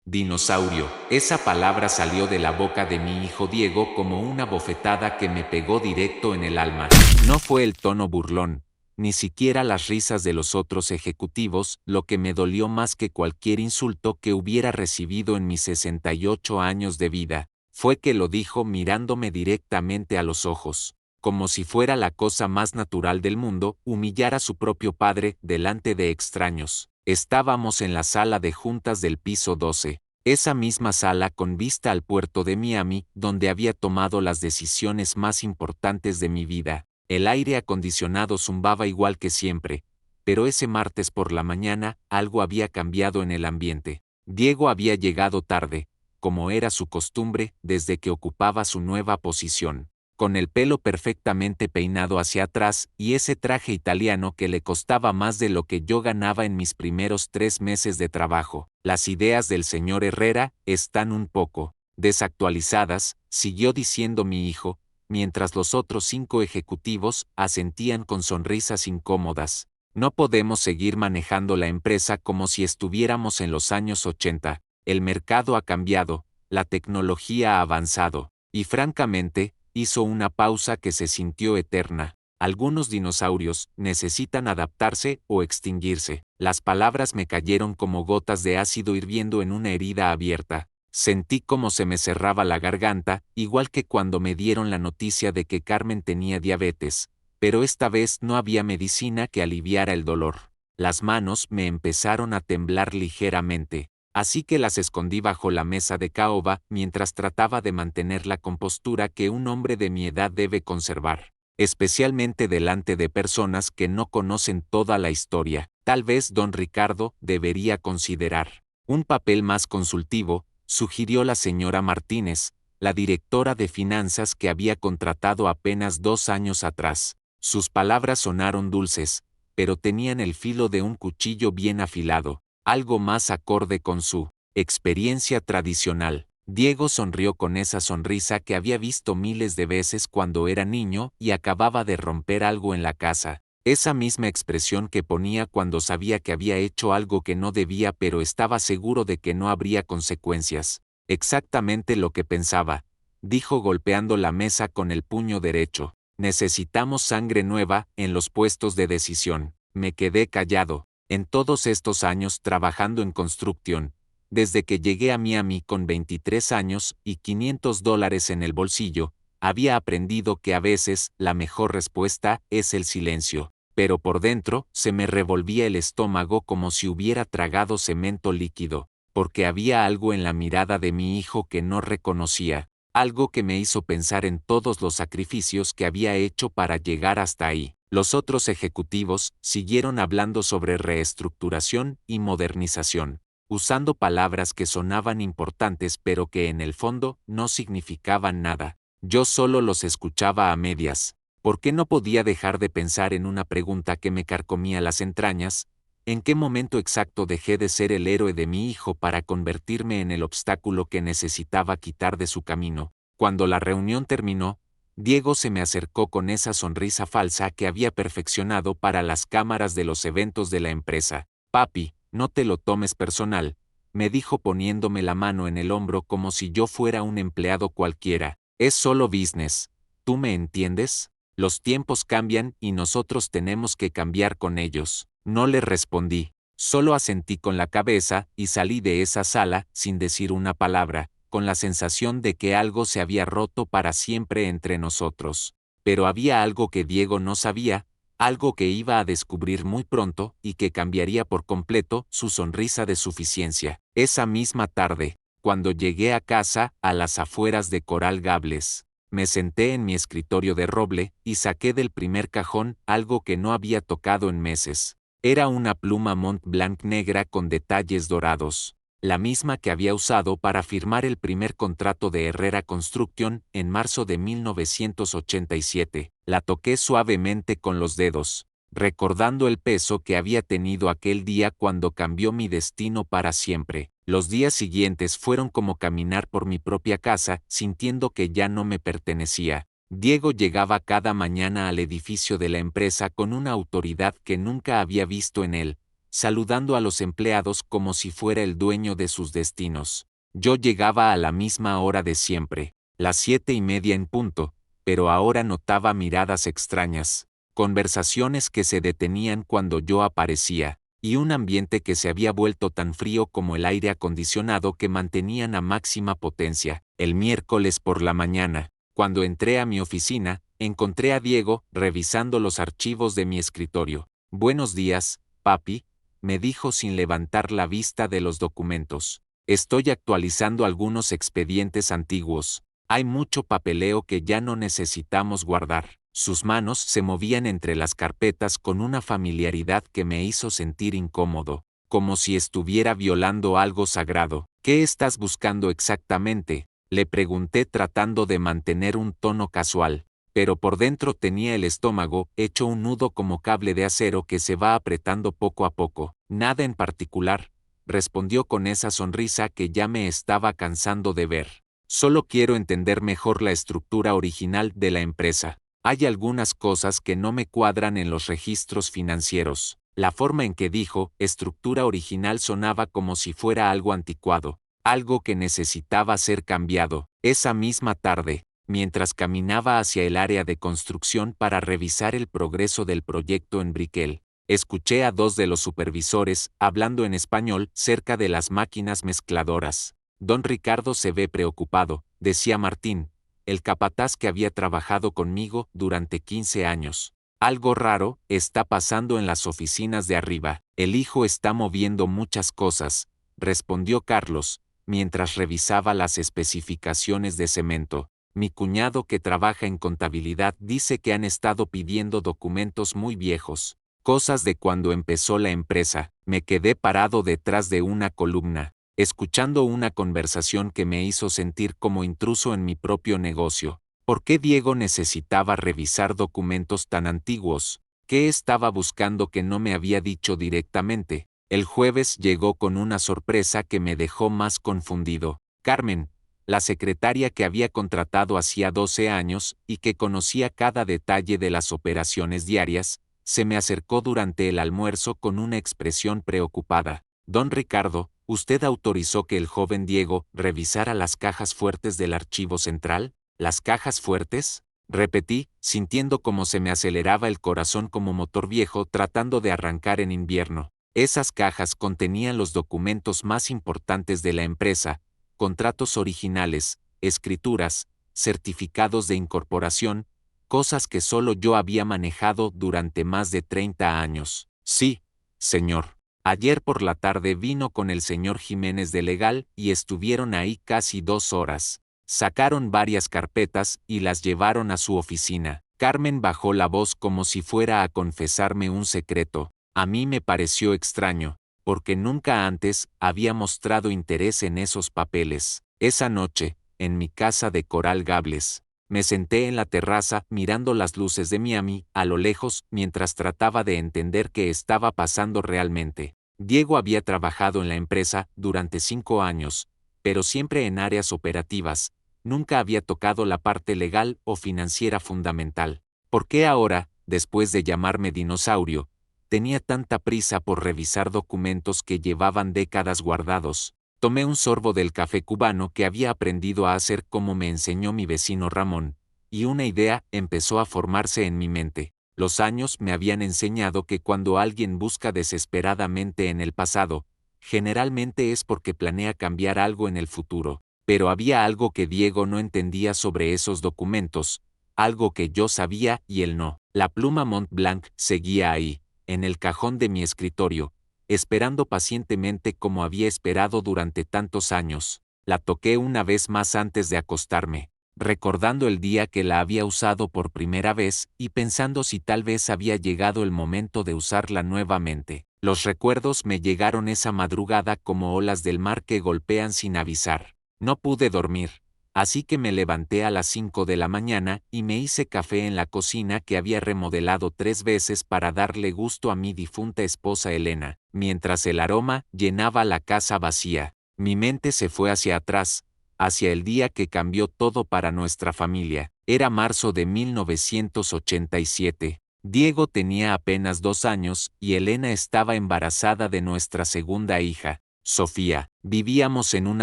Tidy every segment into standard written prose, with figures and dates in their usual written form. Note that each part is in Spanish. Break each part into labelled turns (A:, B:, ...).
A: Dinosaurio. Esa palabra salió de la boca de mi hijo Diego como una bofetada que me pegó directo en el alma. No fue el tono burlón, ni siquiera las risas de los otros ejecutivos, lo que me dolió más que cualquier insulto que hubiera recibido en mis 68 años de vida, fue que lo dijo mirándome directamente a los ojos, como si fuera la cosa más natural del mundo, humillar a su propio padre delante de extraños. Estábamos en la sala de juntas del piso 12, esa misma sala con vista al puerto de Miami, donde había tomado las decisiones más importantes de mi vida. El aire acondicionado zumbaba igual que siempre, pero ese martes por la mañana algo había cambiado en el ambiente. Diego había llegado tarde, como era su costumbre, desde que ocupaba su nueva posición, con el pelo perfectamente peinado hacia atrás y ese traje italiano que le costaba más de lo que yo ganaba en mis primeros 3 meses de trabajo. Las ideas del señor Herrera están un poco desactualizadas, siguió diciendo mi hijo, mientras los otros 5 ejecutivos asentían con sonrisas incómodas. No podemos seguir manejando la empresa como si estuviéramos en los años 80. El mercado ha cambiado, la tecnología ha avanzado, y francamente, hizo una pausa que se sintió eterna. Algunos dinosaurios necesitan adaptarse o extinguirse. Las palabras me cayeron como gotas de ácido hirviendo en una herida abierta. Sentí como se me cerraba la garganta, igual que cuando me dieron la noticia de que Carmen tenía diabetes, pero esta vez no había medicina que aliviara el dolor. Las manos me empezaron a temblar ligeramente, así que las escondí bajo la mesa de caoba mientras trataba de mantener la compostura que un hombre de mi edad debe conservar, especialmente delante de personas que no conocen toda la historia. Tal vez don Ricardo debería considerar un papel más consultivo, sugirió la señora Martínez, la directora de finanzas que había contratado apenas 2 años atrás. Sus palabras sonaron dulces, pero tenían el filo de un cuchillo bien afilado, algo más acorde con su experiencia tradicional. Diego sonrió con esa sonrisa que había visto miles de veces cuando era niño y acababa de romper algo en la casa. Esa misma expresión que ponía cuando sabía que había hecho algo que no debía pero estaba seguro de que no habría consecuencias. Exactamente lo que pensaba, dijo golpeando la mesa con el puño derecho. Necesitamos sangre nueva en los puestos de decisión. Me quedé callado. En todos estos años trabajando en construcción, desde que llegué a Miami con 23 años y $500 en el bolsillo, había aprendido que a veces la mejor respuesta es el silencio. Pero por dentro se me revolvía el estómago como si hubiera tragado cemento líquido, porque había algo en la mirada de mi hijo que no reconocía, algo que me hizo pensar en todos los sacrificios que había hecho para llegar hasta ahí. Los otros ejecutivos siguieron hablando sobre reestructuración y modernización, usando palabras que sonaban importantes pero que en el fondo no significaban nada. Yo solo los escuchaba a medias. ¿Por qué no podía dejar de pensar en una pregunta que me carcomía las entrañas? ¿En qué momento exacto dejé de ser el héroe de mi hijo para convertirme en el obstáculo que necesitaba quitar de su camino? Cuando la reunión terminó, Diego se me acercó con esa sonrisa falsa que había perfeccionado para las cámaras de los eventos de la empresa. Papi, no te lo tomes personal, me dijo poniéndome la mano en el hombro como si yo fuera un empleado cualquiera. Es solo business. ¿Tú me entiendes? Los tiempos cambian y nosotros tenemos que cambiar con ellos. No le respondí, solo asentí con la cabeza y salí de esa sala sin decir una palabra, con la sensación de que algo se había roto para siempre entre nosotros. Pero había algo que Diego no sabía, algo que iba a descubrir muy pronto y que cambiaría por completo su sonrisa de suficiencia. Esa misma tarde, cuando llegué a casa a las afueras de Coral Gables, me senté en mi escritorio de roble y saqué del primer cajón algo que no había tocado en meses. Era una pluma Mont Blanc negra con detalles dorados, la misma que había usado para firmar el primer contrato de Herrera Construction en marzo de 1987. La toqué suavemente con los dedos, recordando el peso que había tenido aquel día cuando cambió mi destino para siempre. Los días siguientes fueron como caminar por mi propia casa, sintiendo que ya no me pertenecía. Diego llegaba cada mañana al edificio de la empresa con una autoridad que nunca había visto en él. saludando a los empleados como si fuera el dueño de sus destinos. Yo llegaba a la misma hora de siempre, las 7:30 en punto, pero ahora notaba miradas extrañas, conversaciones que se detenían cuando yo aparecía, y un ambiente que se había vuelto tan frío como el aire acondicionado que mantenían a máxima potencia. El miércoles por la mañana, cuando entré a mi oficina, encontré a Diego revisando los archivos de mi escritorio. «Buenos días, papi», me dijo sin levantar la vista de los documentos. «Estoy actualizando algunos expedientes antiguos. Hay mucho papeleo que ya no necesitamos guardar». Sus manos se movían entre las carpetas con una familiaridad que me hizo sentir incómodo, como si estuviera violando algo sagrado. «¿Qué estás buscando exactamente?», le pregunté tratando de mantener un tono casual, pero por dentro tenía el estómago hecho un nudo como cable de acero que se va apretando poco a poco. «Nada en particular», respondió con esa sonrisa que ya me estaba cansando de ver. «Solo quiero entender mejor la estructura original de la empresa. Hay algunas cosas que no me cuadran en los registros financieros». La forma en que dijo «estructura original» sonaba como si fuera algo anticuado, algo que necesitaba ser cambiado. Esa misma tarde, mientras caminaba hacia el área de construcción para revisar el progreso del proyecto en Brickell, escuché a dos de los supervisores hablando en español cerca de las máquinas mezcladoras. «Don Ricardo se ve preocupado», decía Martín, el capataz que había trabajado conmigo durante 15 años. «Algo raro está pasando en las oficinas de arriba. El hijo está moviendo muchas cosas», respondió Carlos, mientras revisaba las especificaciones de cemento. «Mi cuñado que trabaja en contabilidad dice que han estado pidiendo documentos muy viejos, cosas de cuando empezó la empresa». Me quedé parado detrás de una columna, escuchando una conversación que me hizo sentir como intruso en mi propio negocio. ¿Por qué Diego necesitaba revisar documentos tan antiguos? ¿Qué estaba buscando que no me había dicho directamente? El jueves llegó con una sorpresa que me dejó más confundido. Carmen, la secretaria que había contratado hacía 12 años y que conocía cada detalle de las operaciones diarias, se me acercó durante el almuerzo con una expresión preocupada. «Don Ricardo, ¿usted autorizó que el joven Diego revisara las cajas fuertes del archivo central?» «¿Las cajas fuertes?», repetí, sintiendo como se me aceleraba el corazón como motor viejo tratando de arrancar en invierno. Esas cajas contenían los documentos más importantes de la empresa, contratos originales, escrituras, certificados de incorporación, cosas que solo yo había manejado durante más de 30 años. «Sí, señor. Ayer por la tarde vino con el señor Jiménez de Legal y estuvieron ahí casi 2 horas. Sacaron varias carpetas y las llevaron a su oficina». Carmen bajó la voz como si fuera a confesarme un secreto. A mí me pareció extraño, porque nunca antes había mostrado interés en esos papeles. Esa noche, en mi casa de Coral Gables, me senté en la terraza mirando las luces de Miami a lo lejos mientras trataba de entender qué estaba pasando realmente. Diego había trabajado en la empresa durante 5 años, pero siempre en áreas operativas. Nunca había tocado la parte legal o financiera fundamental. ¿Por qué ahora, después de llamarme dinosaurio, tenía tanta prisa por revisar documentos que llevaban décadas guardados? Tomé un sorbo del café cubano que había aprendido a hacer como me enseñó mi vecino Ramón, y una idea empezó a formarse en mi mente. Los años me habían enseñado que cuando alguien busca desesperadamente en el pasado, generalmente es porque planea cambiar algo en el futuro. Pero había algo que Diego no entendía sobre esos documentos, algo que yo sabía y él no. La pluma Mont Blanc seguía ahí, en el cajón de mi escritorio, esperando pacientemente como había esperado durante tantos años. La toqué una vez más antes de acostarme, recordando el día que la había usado por primera vez y pensando si tal vez había llegado el momento de usarla nuevamente. Los recuerdos me llegaron esa madrugada como olas del mar que golpean sin avisar. No pude dormir, así que me levanté a las 5 de la mañana y me hice café en la cocina que había remodelado 3 veces para darle gusto a mi difunta esposa Elena. Mientras el aroma llenaba la casa vacía, mi mente se fue hacia atrás, hacia el día que cambió todo para nuestra familia. Era marzo de 1987. Diego tenía apenas 2 años y Elena estaba embarazada de nuestra segunda hija, Sofía. Vivíamos en un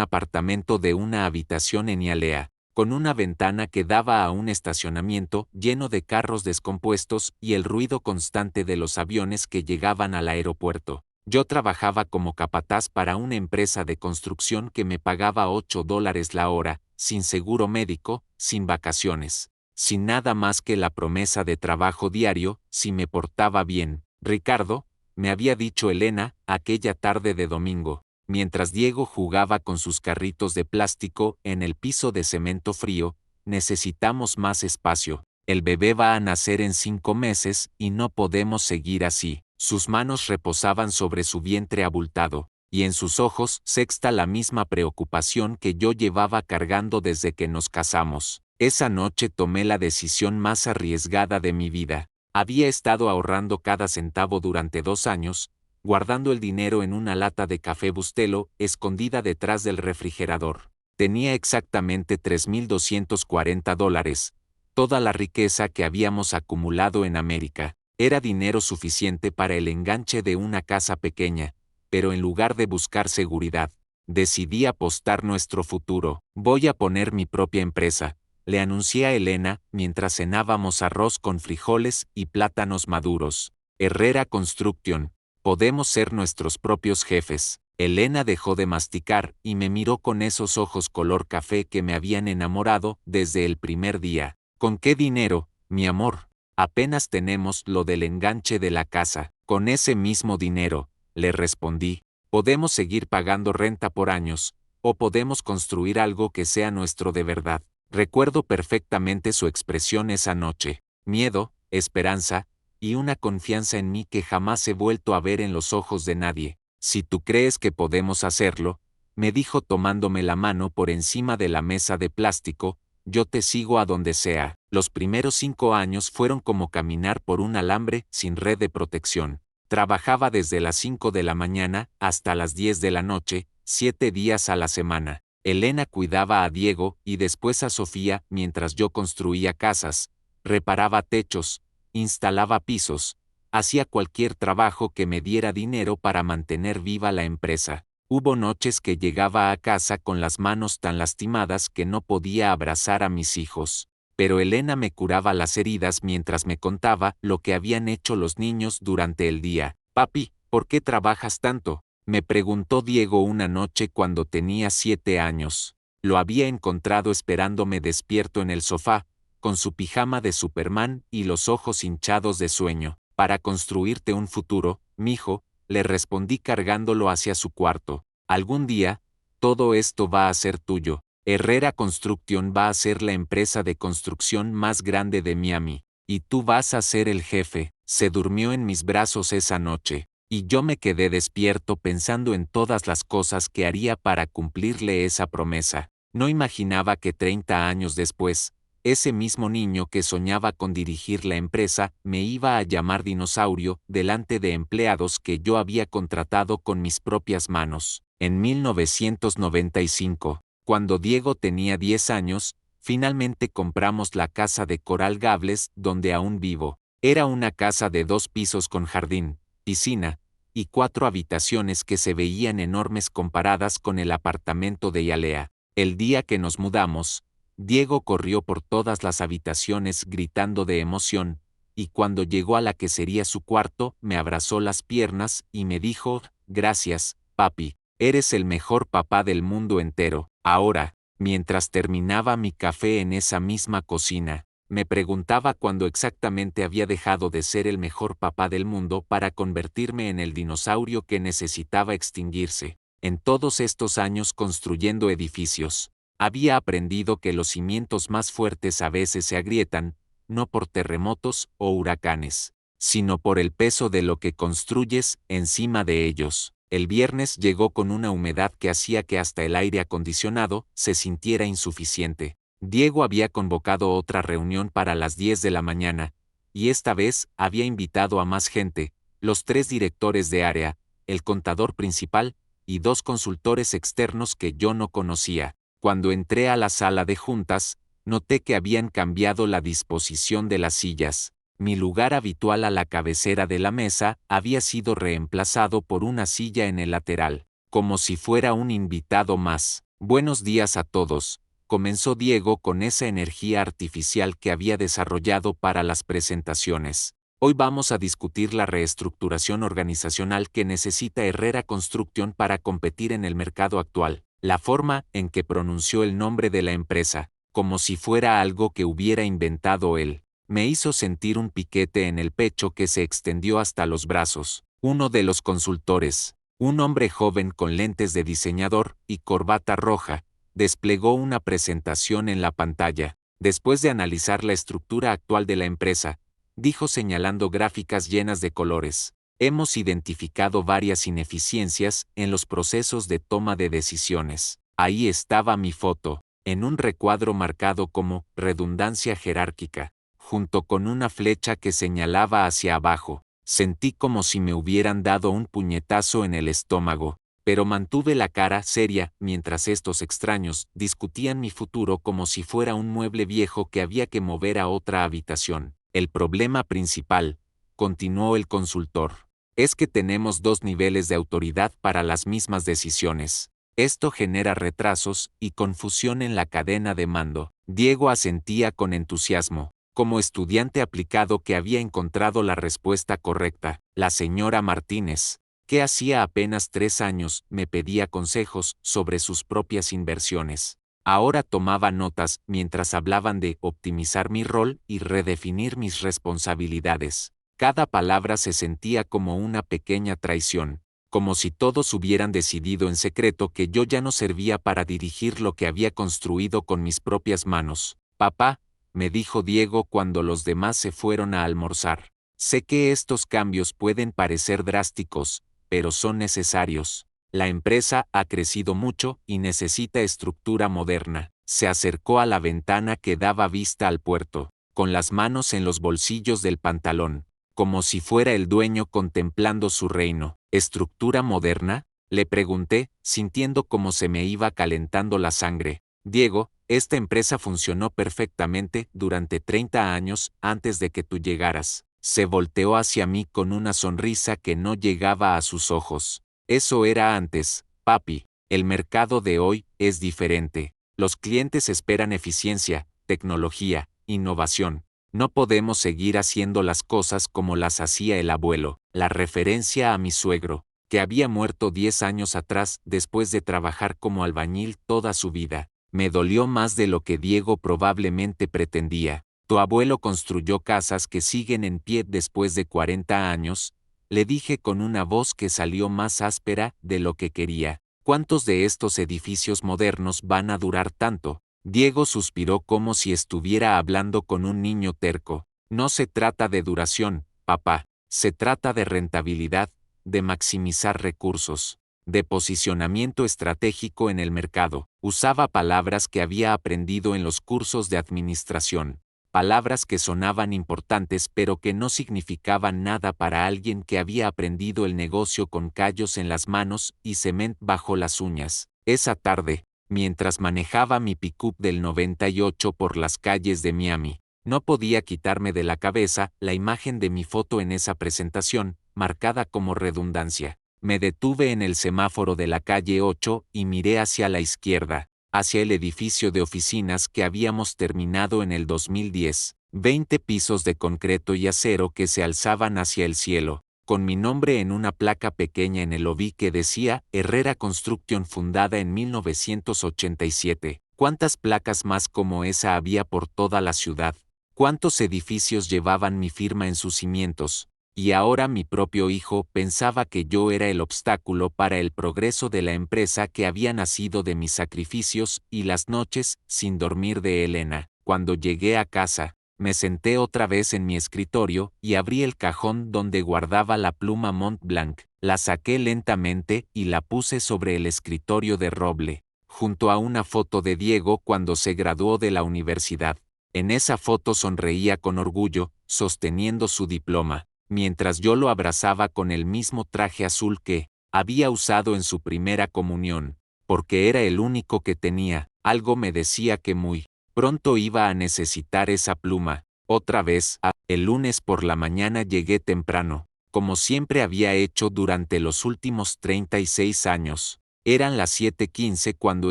A: apartamento de una habitación en Hialeah, con una ventana que daba a un estacionamiento lleno de carros descompuestos y el ruido constante de los aviones que llegaban al aeropuerto. Yo trabajaba como capataz para una empresa de construcción que me pagaba $8 la hora, sin seguro médico, sin vacaciones, sin nada más que la promesa de trabajo diario, si me portaba bien. Ricardo, me había dicho Elena, aquella tarde de domingo, mientras Diego jugaba con sus carritos de plástico en el piso de cemento frío, necesitamos más espacio. El bebé va a nacer en 5 meses y no podemos seguir así. Sus manos reposaban sobre su vientre abultado, y en sus ojos sexta la misma preocupación que yo llevaba cargando desde que nos casamos. Esa noche tomé la decisión más arriesgada de mi vida. Había estado ahorrando cada centavo durante 2 años, guardando el dinero en una lata de café Bustelo escondida detrás del refrigerador. Tenía exactamente $3,240, toda la riqueza que habíamos acumulado en América. Era dinero suficiente para el enganche de una casa pequeña, pero en lugar de buscar seguridad, decidí apostar nuestro futuro. Voy a poner mi propia empresa, le anuncié a Elena mientras cenábamos arroz con frijoles y plátanos maduros. Herrera Construction, podemos ser nuestros propios jefes. Elena dejó de masticar y me miró con esos ojos color café que me habían enamorado desde el primer día. ¿Con qué dinero, mi amor? Apenas tenemos lo del enganche de la casa. Con ese mismo dinero, le respondí, podemos seguir pagando renta por años, o podemos construir algo que sea nuestro de verdad. Recuerdo perfectamente su expresión esa noche, miedo, esperanza, y una confianza en mí que jamás he vuelto a ver en los ojos de nadie. Si tú crees que podemos hacerlo, me dijo tomándome la mano por encima de la mesa de plástico, yo te sigo a donde sea. Los primeros 5 años fueron como caminar por un alambre sin red de protección. Trabajaba desde las 5 de la mañana hasta las 10 de la noche, 7 días a la semana. Elena cuidaba a Diego y después a Sofía mientras yo construía casas, reparaba techos, instalaba pisos, hacía cualquier trabajo que me diera dinero para mantener viva la empresa. Hubo noches que llegaba a casa con las manos tan lastimadas que no podía abrazar a mis hijos, pero Elena me curaba las heridas mientras me contaba lo que habían hecho los niños durante el día. Papi, ¿por qué trabajas tanto?, me preguntó Diego una noche cuando tenía 7 años. Lo había encontrado esperándome despierto en el sofá, con su pijama de Superman y los ojos hinchados de sueño. Para construirte un futuro, mijo, le respondí cargándolo hacia su cuarto. Algún día, todo esto va a ser tuyo. Herrera Construction va a ser la empresa de construcción más grande de Miami, y tú vas a ser el jefe. Se durmió en mis brazos esa noche, y yo me quedé despierto pensando en todas las cosas que haría para cumplirle esa promesa. No imaginaba que 30 años después, ese mismo niño que soñaba con dirigir la empresa me iba a llamar dinosaurio delante de empleados que yo había contratado con mis propias manos. En 1995, cuando Diego tenía 10 años, finalmente compramos la casa de Coral Gables donde aún vivo. Era una casa de 2 pisos con jardín, piscina y 4 habitaciones que se veían enormes comparadas con el apartamento de Hialeah. El día que nos mudamos, Diego corrió por todas las habitaciones gritando de emoción, y cuando llegó a la que sería su cuarto, me abrazó las piernas y me dijo, gracias, papi, eres el mejor papá del mundo entero. Ahora, mientras terminaba mi café en esa misma cocina, me preguntaba cuándo exactamente había dejado de ser el mejor papá del mundo para convertirme en el dinosaurio que necesitaba extinguirse. En todos estos años construyendo edificios, había aprendido que los cimientos más fuertes a veces se agrietan, no por terremotos o huracanes, sino por el peso de lo que construyes encima de ellos. El viernes llegó con una humedad que hacía que hasta el aire acondicionado se sintiera insuficiente. Diego había convocado otra reunión para las 10 de la mañana, y esta vez había invitado a más gente, los 3 directores de área, el contador principal, y 2 consultores externos que yo no conocía. Cuando entré a la sala de juntas, noté que habían cambiado la disposición de las sillas. Mi lugar habitual a la cabecera de la mesa había sido reemplazado por una silla en el lateral, como si fuera un invitado más. Buenos días a todos, comenzó Diego con esa energía artificial que había desarrollado para las presentaciones. Hoy vamos a discutir la reestructuración organizacional que necesita Herrera Construction para competir en el mercado actual. La forma en que pronunció el nombre de la empresa, como si fuera algo que hubiera inventado él, me hizo sentir un piquete en el pecho que se extendió hasta los brazos. Uno de los consultores, un hombre joven con lentes de diseñador y corbata roja, desplegó una presentación en la pantalla. Después de analizar la estructura actual de la empresa, dijo señalando gráficas llenas de colores: hemos identificado varias ineficiencias en los procesos de toma de decisiones. Ahí estaba mi foto, en un recuadro marcado como redundancia jerárquica, junto con una flecha que señalaba hacia abajo. Sentí como si me hubieran dado un puñetazo en el estómago, pero mantuve la cara seria mientras estos extraños discutían mi futuro como si fuera un mueble viejo que había que mover a otra habitación. El problema principal, continuó el consultor, es que tenemos dos niveles de autoridad para las mismas decisiones. Esto genera retrasos y confusión en la cadena de mando. Diego asentía con entusiasmo, como estudiante aplicado que había encontrado la respuesta correcta. La señora Martínez, que hacía apenas 3 años me pedía consejos sobre sus propias inversiones, ahora tomaba notas mientras hablaban de optimizar mi rol y redefinir mis responsabilidades. Cada palabra se sentía como una pequeña traición, como si todos hubieran decidido en secreto que yo ya no servía para dirigir lo que había construido con mis propias manos. Papá, me dijo Diego cuando los demás se fueron a almorzar, sé que estos cambios pueden parecer drásticos, pero son necesarios. La empresa ha crecido mucho y necesita estructura moderna. Se acercó a la ventana que daba vista al puerto, con las manos en los bolsillos del pantalón, como si fuera el dueño contemplando su reino. ¿Estructura moderna?, le pregunté, sintiendo como se me iba calentando la sangre. Diego, esta empresa funcionó perfectamente durante 30 años antes de que tú llegaras. Se volteó hacia mí con una sonrisa que no llegaba a sus ojos. Eso era antes, papi. El mercado de hoy es diferente. Los clientes esperan eficiencia, tecnología, innovación. No podemos seguir haciendo las cosas como las hacía el abuelo. La referencia a mi suegro, que había muerto 10 años atrás después de trabajar como albañil toda su vida, me dolió más de lo que Diego probablemente pretendía. Tu abuelo construyó casas que siguen en pie después de 40 años, le dije con una voz que salió más áspera de lo que quería. ¿Cuántos de estos edificios modernos van a durar tanto? Diego suspiró como si estuviera hablando con un niño terco. No se trata de duración, papá, se trata de rentabilidad, de maximizar recursos, de posicionamiento estratégico en el mercado. Usaba palabras que había aprendido en los cursos de administración, palabras que sonaban importantes pero que no significaban nada para alguien que había aprendido el negocio con callos en las manos y cement bajo las uñas. Esa tarde, mientras manejaba mi pick-up del 98 por las calles de Miami, no podía quitarme de la cabeza la imagen de mi foto en esa presentación, marcada como redundancia. Me detuve en el semáforo de la calle 8 y miré hacia la izquierda, hacia el edificio de oficinas que habíamos terminado en el 2010, 20 pisos de concreto y acero que se alzaban hacia el cielo, con mi nombre en una placa pequeña en el lobby que decía Herrera Construction fundada en 1987. ¿Cuántas placas más como esa había por toda la ciudad? ¿Cuántos edificios llevaban mi firma en sus cimientos? Y ahora mi propio hijo pensaba que yo era el obstáculo para el progreso de la empresa que había nacido de mis sacrificios y las noches sin dormir de Elena. Cuando llegué a casa, me senté otra vez en mi escritorio y abrí el cajón donde guardaba la pluma Mont Blanc. La saqué lentamente y la puse sobre el escritorio de roble, junto a una foto de Diego cuando se graduó de la universidad. En esa foto sonreía con orgullo, sosteniendo su diploma, mientras yo lo abrazaba con el mismo traje azul que había usado en su primera comunión, porque era el único que tenía. Algo me decía que muy pronto iba a necesitar esa pluma. Otra vez, el lunes por la mañana llegué temprano, como siempre había hecho durante los últimos 36 años. Eran las 7:15 cuando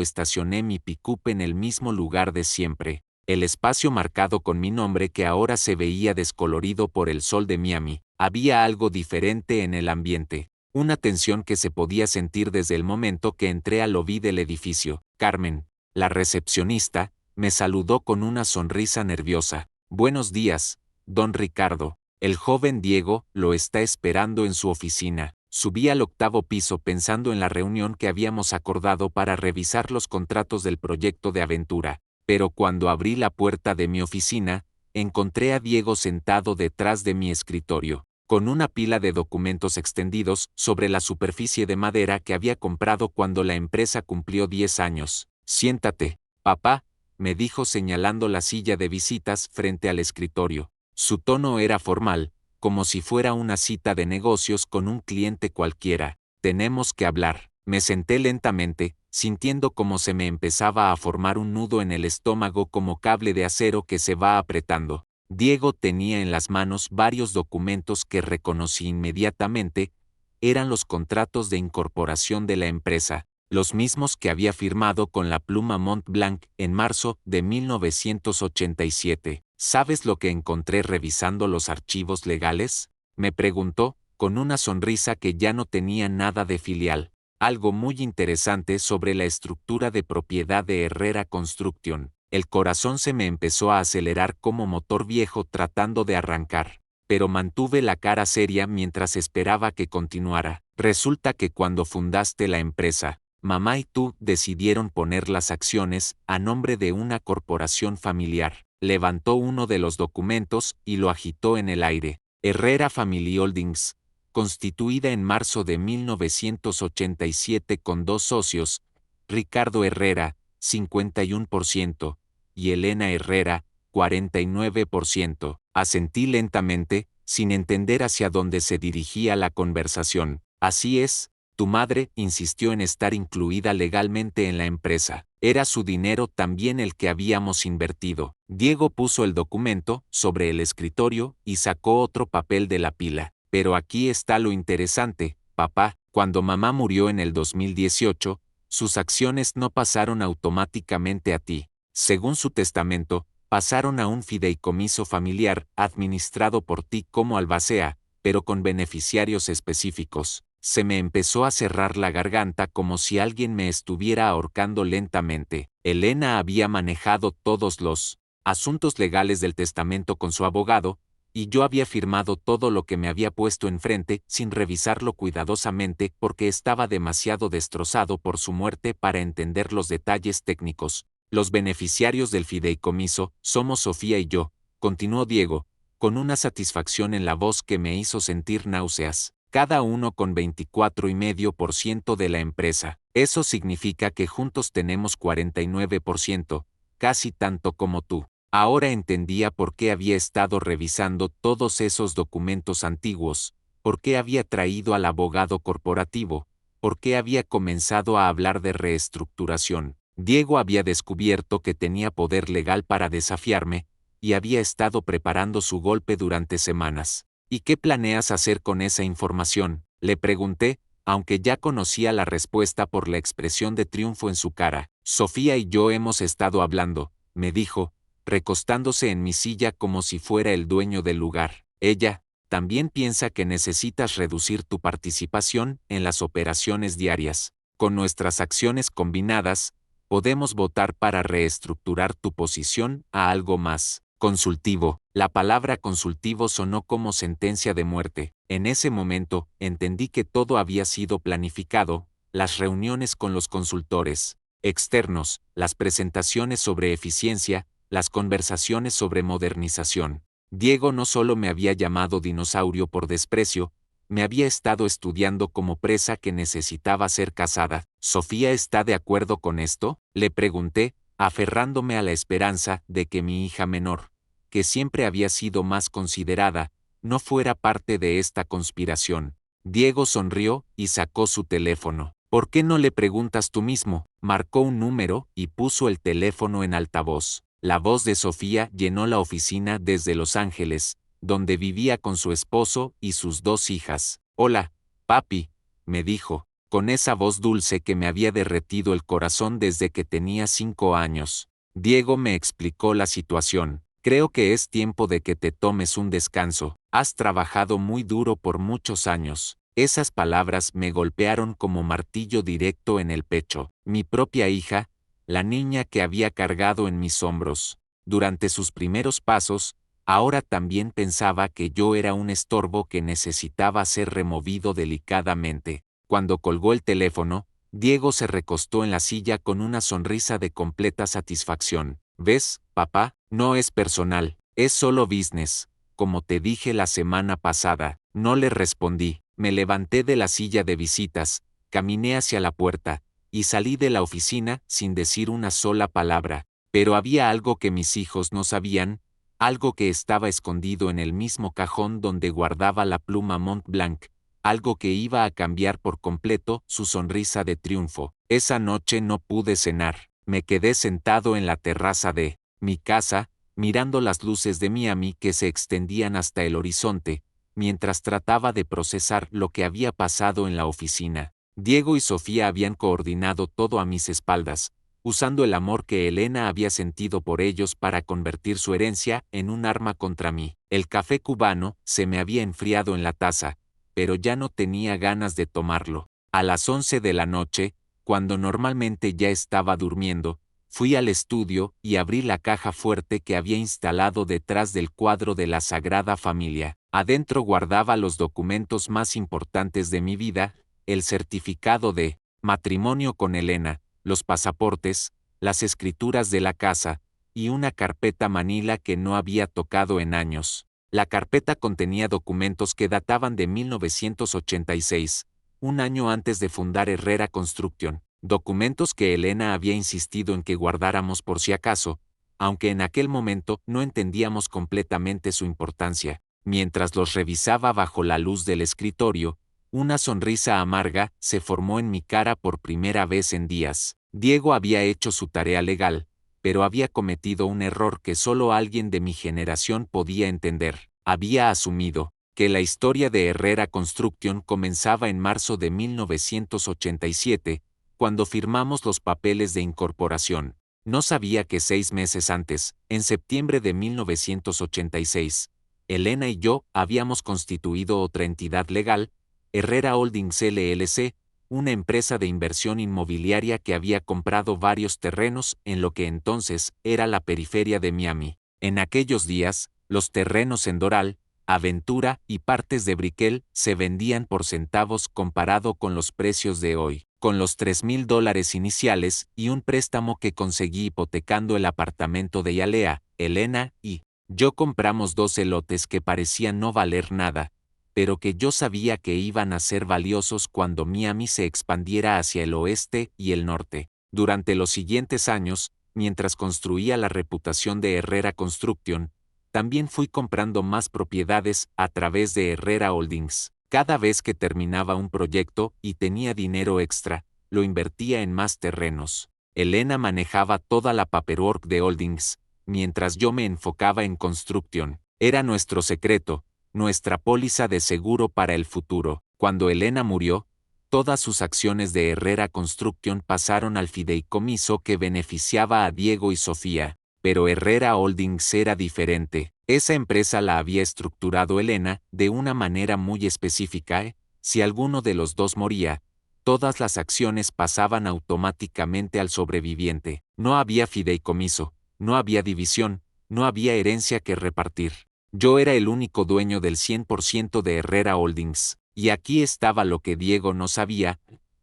A: estacioné mi pick-up en el mismo lugar de siempre, el espacio marcado con mi nombre que ahora se veía descolorido por el sol de Miami. Había algo diferente en el ambiente, una tensión que se podía sentir desde el momento que entré al lobby del edificio. Carmen, la recepcionista, me saludó con una sonrisa nerviosa. Buenos días, don Ricardo. El joven Diego lo está esperando en su oficina. Subí al 8º piso pensando en la reunión que habíamos acordado para revisar los contratos del proyecto de aventura, pero cuando abrí la puerta de mi oficina, encontré a Diego sentado detrás de mi escritorio, con una pila de documentos extendidos sobre la superficie de madera que había comprado cuando la empresa cumplió 10 años. Siéntate, papá, me dijo señalando la silla de visitas frente al escritorio. Su tono era formal, como si fuera una cita de negocios con un cliente cualquiera. Tenemos que hablar. Me senté lentamente, sintiendo como se me empezaba a formar un nudo en el estómago como cable de acero que se va apretando. Diego tenía en las manos varios documentos que reconocí inmediatamente. Eran los contratos de incorporación de la empresa, los mismos que había firmado con la pluma Montblanc en marzo de 1987. ¿Sabes lo que encontré revisando los archivos legales?, me preguntó, con una sonrisa que ya no tenía nada de filial. Algo muy interesante sobre la estructura de propiedad de Herrera Construction. El corazón se me empezó a acelerar como motor viejo tratando de arrancar, pero mantuve la cara seria mientras esperaba que continuara. Resulta que cuando fundaste la empresa, mamá y tú decidieron poner las acciones a nombre de una corporación familiar. Levantó uno de los documentos y lo agitó en el aire. Herrera Family Holdings, constituida en marzo de 1987 con 2 socios, Ricardo Herrera, 51%, y Elena Herrera, 49%. Asentí lentamente, sin entender hacia dónde se dirigía la conversación. Así es, tu madre insistió en estar incluida legalmente en la empresa. Era su dinero también el que habíamos invertido. Diego puso el documento sobre el escritorio y sacó otro papel de la pila. Pero aquí está lo interesante, papá. Cuando mamá murió en el 2018, sus acciones no pasaron automáticamente a ti. Según su testamento, pasaron a un fideicomiso familiar administrado por ti como albacea, pero con beneficiarios específicos. Se me empezó a cerrar la garganta como si alguien me estuviera ahorcando lentamente. Elena había manejado todos los asuntos legales del testamento con su abogado, y yo había firmado todo lo que me había puesto enfrente sin revisarlo cuidadosamente porque estaba demasiado destrozado por su muerte para entender los detalles técnicos. Los beneficiarios del fideicomiso somos Sofía y yo, continuó Diego, con una satisfacción en la voz que me hizo sentir náuseas. Cada uno con 24,5% de la empresa. Eso significa que juntos tenemos 49%, casi tanto como tú. Ahora entendía por qué había estado revisando todos esos documentos antiguos, por qué había traído al abogado corporativo, por qué había comenzado a hablar de reestructuración. Diego había descubierto que tenía poder legal para desafiarme, y había estado preparando su golpe durante semanas. ¿Y qué planeas hacer con esa información?, le pregunté, aunque ya conocía la respuesta por la expresión de triunfo en su cara. Sofía y yo hemos estado hablando, me dijo, recostándose en mi silla como si fuera el dueño del lugar. Ella también piensa que necesitas reducir tu participación en las operaciones diarias. Con nuestras acciones combinadas, podemos votar para reestructurar tu posición a algo más consultivo. La palabra consultivo sonó como sentencia de muerte. En ese momento, entendí que todo había sido planificado, las reuniones con los consultores externos, las presentaciones sobre eficiencia, las conversaciones sobre modernización. Diego no solo me había llamado dinosaurio por desprecio, me había estado estudiando como presa que necesitaba ser cazada. ¿Sofía está de acuerdo con esto?, le pregunté, aferrándome a la esperanza de que mi hija menor, que siempre había sido más considerada, no fuera parte de esta conspiración. Diego sonrió y sacó su teléfono. ¿Por qué no le preguntas tú mismo? Marcó un número y puso el teléfono en altavoz. La voz de Sofía llenó la oficina desde Los Ángeles, donde vivía con su esposo y sus 2 hijas. Hola, papi, me dijo, con esa voz dulce que me había derretido el corazón desde que tenía 5 años. Diego me explicó la situación. Creo que es tiempo de que te tomes un descanso. Has trabajado muy duro por muchos años. Esas palabras me golpearon como martillo directo en el pecho. Mi propia hija, la niña que había cargado en mis hombros durante sus primeros pasos, ahora también pensaba que yo era un estorbo que necesitaba ser removido delicadamente. Cuando colgó el teléfono, Diego se recostó en la silla con una sonrisa de completa satisfacción. ¿Ves, papá? No es personal, es solo business. Como te dije la semana pasada, no le respondí. Me levanté de la silla de visitas, caminé hacia la puerta, y salí de la oficina sin decir una sola palabra. Pero había algo que mis hijos no sabían, algo que estaba escondido en el mismo cajón donde guardaba la pluma Mont Blanc, algo que iba a cambiar por completo su sonrisa de triunfo. Esa noche no pude cenar. Me quedé sentado en la terraza de mi casa, mirando las luces de Miami que se extendían hasta el horizonte, mientras trataba de procesar lo que había pasado en la oficina. Diego y Sofía habían coordinado todo a mis espaldas, usando el amor que Elena había sentido por ellos para convertir su herencia en un arma contra mí. El café cubano se me había enfriado en la taza, pero ya no tenía ganas de tomarlo. A las 11 de la noche, cuando normalmente ya estaba durmiendo, fui al estudio y abrí la caja fuerte que había instalado detrás del cuadro de la Sagrada Familia. Adentro guardaba los documentos más importantes de mi vida, el certificado de matrimonio con Elena, los pasaportes, las escrituras de la casa, y una carpeta manila que no había tocado en años. La carpeta contenía documentos que databan de 1986, un año antes de fundar Herrera Construction, documentos que Elena había insistido en que guardáramos por si acaso, aunque en aquel momento no entendíamos completamente su importancia. Mientras los revisaba bajo la luz del escritorio, una sonrisa amarga se formó en mi cara por primera vez en días. Diego había hecho su tarea legal, pero había cometido un error que solo alguien de mi generación podía entender. Había asumido que la historia de Herrera Construction comenzaba en marzo de 1987, cuando firmamos los papeles de incorporación. No sabía que 6 meses antes, en septiembre de 1986, Elena y yo habíamos constituido otra entidad legal, Herrera Holdings LLC, una empresa de inversión inmobiliaria que había comprado varios terrenos en lo que entonces era la periferia de Miami. En aquellos días, los terrenos en Doral, Aventura y partes de Brickell se vendían por centavos comparado con los precios de hoy. Con los $3,000 iniciales y un préstamo que conseguí hipotecando el apartamento de Yalea, Elena y yo compramos 12 lotes que parecían no valer nada, pero que yo sabía que iban a ser valiosos cuando Miami se expandiera hacia el oeste y el norte. Durante los siguientes años, mientras construía la reputación de Herrera Construction, también fui comprando más propiedades a través de Herrera Holdings. Cada vez que terminaba un proyecto y tenía dinero extra, lo invertía en más terrenos. Elena manejaba toda la paperwork de Holdings, mientras yo me enfocaba en Construction. Era nuestro secreto, nuestra póliza de seguro para el futuro. Cuando Elena murió, todas sus acciones de Herrera Construction pasaron al fideicomiso que beneficiaba a Diego y Sofía. Pero Herrera Holdings era diferente. Esa empresa la había estructurado Elena de una manera muy específica. Si alguno de los dos moría, todas las acciones pasaban automáticamente al sobreviviente. No había fideicomiso, no había división, no había herencia que repartir. Yo era el único dueño del 100% de Herrera Holdings. Y aquí estaba lo que Diego no sabía.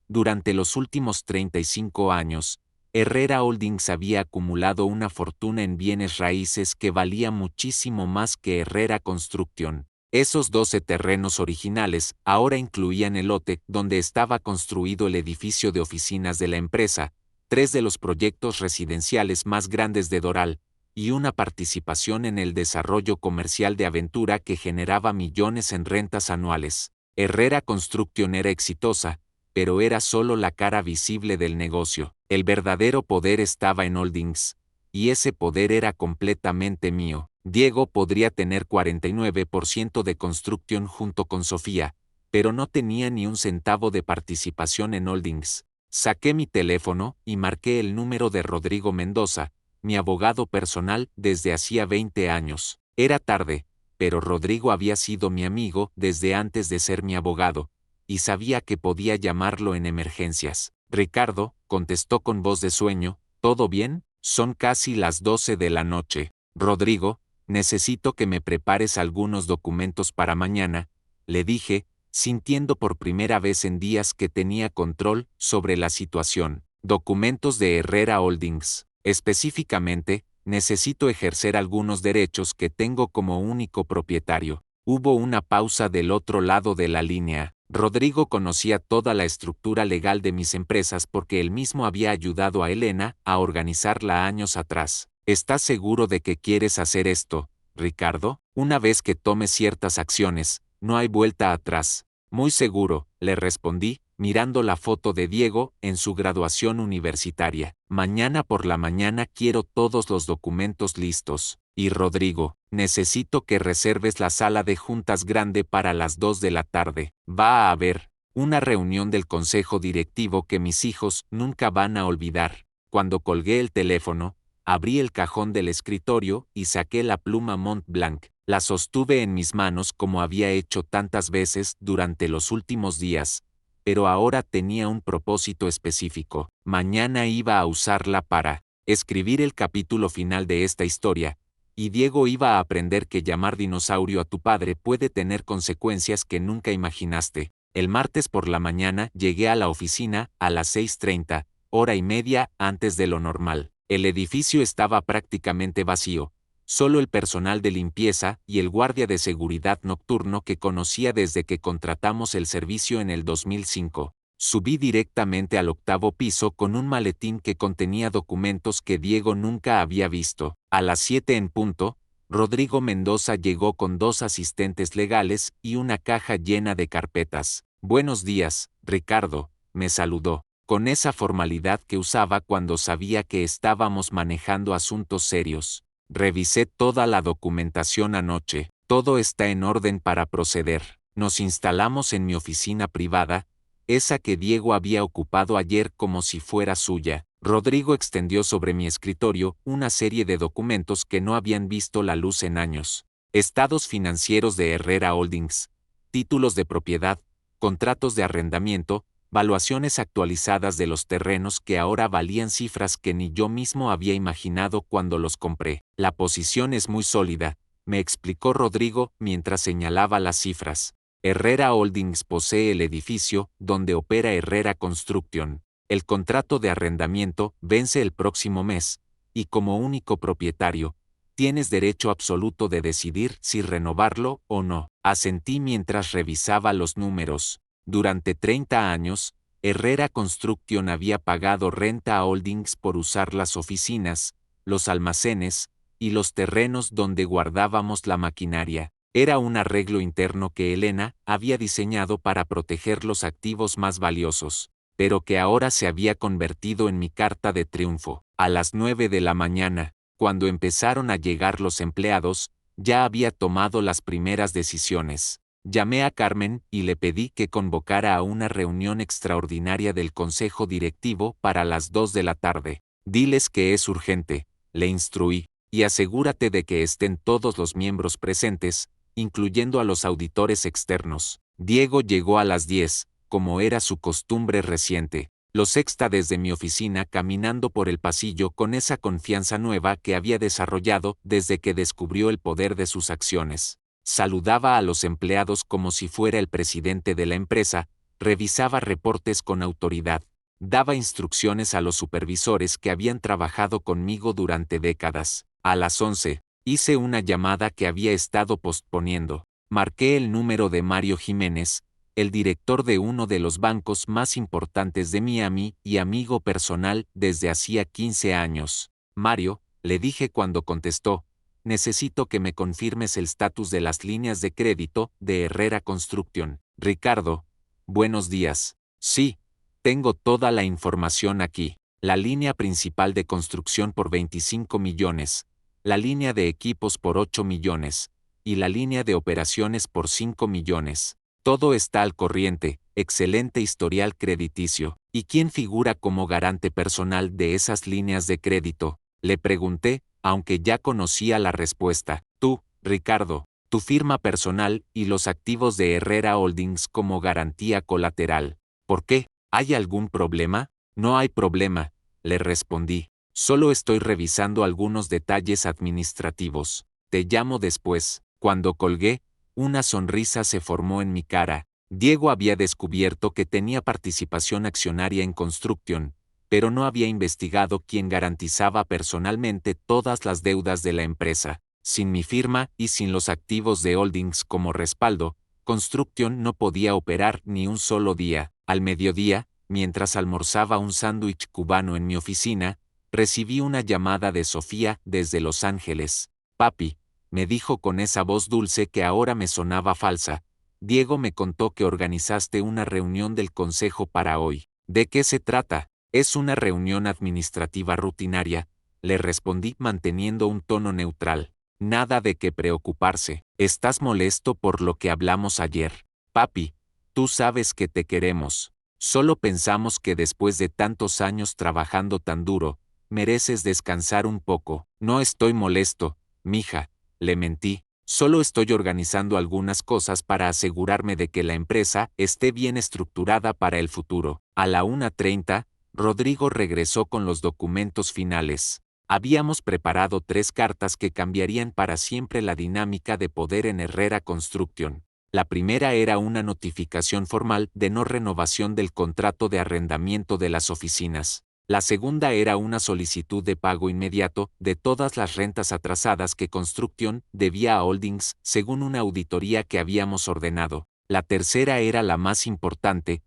A: Durante los últimos 35 años, Herrera Holdings había acumulado una fortuna en bienes raíces que valía muchísimo más que Herrera Construction. Esos 12 terrenos originales ahora incluían el lote donde estaba construido el edificio de oficinas de la empresa, 3 de los proyectos residenciales más grandes de Doral, y una participación en el desarrollo comercial de Aventura que generaba millones en rentas anuales. Herrera Construction era exitosa, pero era solo la cara visible del negocio. El verdadero poder estaba en Holdings, y ese poder era completamente mío. Diego podría tener 49% de Construction junto con Sofía, pero no tenía ni un centavo de participación en Holdings. Saqué mi teléfono y marqué el número de Rodrigo Mendoza, mi abogado personal desde hacía 20 años. Era tarde, pero Rodrigo había sido mi amigo desde antes de ser mi abogado, y sabía que podía llamarlo en emergencias. Ricardo, contestó con voz de sueño, ¿todo bien? Son casi las 12 de la noche. Rodrigo, necesito que me prepares algunos documentos para mañana, le dije, sintiendo por primera vez en días que tenía control sobre la situación. Documentos de Herrera Holdings. Específicamente, necesito ejercer algunos derechos que tengo como único propietario. Hubo una pausa del otro lado de la línea. Rodrigo conocía toda la estructura legal de mis empresas porque él mismo había ayudado a Elena a organizarla años atrás. ¿Estás seguro de que quieres hacer esto, Ricardo? Una vez que tomes ciertas acciones, no hay vuelta atrás. Muy seguro, le respondí, mirando la foto de Diego en su graduación universitaria. Mañana por la mañana quiero todos los documentos listos. Y Rodrigo, necesito que reserves la sala de juntas grande para las 2 de la tarde. Va a haber una reunión del consejo directivo que mis hijos nunca van a olvidar. Cuando colgué el teléfono, abrí el cajón del escritorio y saqué la pluma Mont Blanc. La sostuve en mis manos como había hecho tantas veces durante los últimos días, pero ahora tenía un propósito específico. Mañana iba a usarla para escribir el capítulo final de esta historia, y Diego iba a aprender que llamar dinosaurio a tu padre puede tener consecuencias que nunca imaginaste. El martes por la mañana llegué a la oficina a las 6:30, hora y media antes de lo normal. El edificio estaba prácticamente vacío, solo el personal de limpieza y el guardia de seguridad nocturno que conocía desde que contratamos el servicio en el 2005. Subí directamente al 8º piso con un maletín que contenía documentos que Diego nunca había visto. A las 7 en punto, Rodrigo Mendoza llegó con 2 asistentes legales y una caja llena de carpetas. Buenos días, Ricardo, me saludó, con esa formalidad que usaba cuando sabía que estábamos manejando asuntos serios. Revisé toda la documentación anoche. Todo está en orden para proceder. Nos instalamos en mi oficina privada, esa que Diego había ocupado ayer como si fuera suya. Rodrigo extendió sobre mi escritorio una serie de documentos que no habían visto la luz en años. Estados financieros de Herrera Holdings, títulos de propiedad, contratos de arrendamiento, valuaciones actualizadas de los terrenos que ahora valían cifras que ni yo mismo había imaginado cuando los compré. La posición es muy sólida, me explicó Rodrigo mientras señalaba las cifras. Herrera Holdings posee el edificio donde opera Herrera Construction. El contrato de arrendamiento vence el próximo mes, y como único propietario, tienes derecho absoluto de decidir si renovarlo o no. Asentí mientras revisaba los números. Durante 30 años, Herrera Construction había pagado renta a Holdings por usar las oficinas, los almacenes y los terrenos donde guardábamos la maquinaria. Era un arreglo interno que Elena había diseñado para proteger los activos más valiosos, pero que ahora se había convertido en mi carta de triunfo. A las 9 de la mañana, cuando empezaron a llegar los empleados, ya había tomado las primeras decisiones. Llamé a Carmen y le pedí que convocara a una reunión extraordinaria del consejo directivo para las 2 de la tarde. Diles que es urgente, le instruí, y asegúrate de que estén todos los miembros presentes, incluyendo a los auditores externos. Diego llegó a las 10, como era su costumbre reciente. Lo sexta desde mi oficina caminando por el pasillo con esa confianza nueva que había desarrollado desde que descubrió el poder de sus acciones. Saludaba a los empleados como si fuera el presidente de la empresa, revisaba reportes con autoridad, daba instrucciones a los supervisores que habían trabajado conmigo durante décadas. A las 11, hice una llamada que había estado posponiendo. Marqué el número de Mario Jiménez, el director de uno de los bancos más importantes de Miami y amigo personal desde hacía 15 años. Mario, le dije cuando contestó, necesito que me confirmes el estatus de las líneas de crédito de Herrera Construction. Ricardo, buenos días. Sí, tengo toda la información aquí. la línea principal de construcción por 25 millones, la línea de equipos por 8 millones, y la línea de operaciones por 5 millones. Todo está al corriente, excelente historial crediticio. ¿Y quién figura como garante personal de esas líneas de crédito? Le pregunté, aunque ya conocía la respuesta. Tú, Ricardo, tu firma personal y los activos de Herrera Holdings como garantía colateral. ¿Por qué? ¿Hay algún problema? No hay problema, le respondí. Solo estoy revisando algunos detalles administrativos. Te llamo después. Cuando colgué, una sonrisa se formó en mi cara. Diego había descubierto que tenía participación accionaria en Construction, pero no había investigado quién garantizaba personalmente todas las deudas de la empresa. Sin mi firma y sin los activos de Holdings como respaldo, Construction no podía operar ni un solo día. Al mediodía, mientras almorzaba un sándwich cubano en mi oficina, recibí una llamada de Sofía desde Los Ángeles. Papi, me dijo con esa voz dulce que ahora me sonaba falsa. Diego me contó que organizaste una reunión del consejo para hoy. ¿De qué se trata? Es una reunión administrativa rutinaria, le respondí manteniendo un tono neutral. Nada de qué preocuparse. ¿Estás molesto por lo que hablamos ayer? Papi, tú sabes que te queremos. Solo pensamos que después de tantos años trabajando tan duro, mereces descansar un poco. No estoy molesto, mija, le mentí. Solo estoy organizando algunas cosas para asegurarme de que la empresa esté bien estructurada para el futuro. A la 1:30, Rodrigo regresó con los documentos finales. Habíamos preparado 3 cartas que cambiarían para siempre la dinámica de poder en Herrera Construction. La primera era una notificación formal de no renovación del contrato de arrendamiento de las oficinas. La segunda era una solicitud de pago inmediato de todas las rentas atrasadas que Construction debía a Holdings según una auditoría que habíamos ordenado. La tercera era la más importante,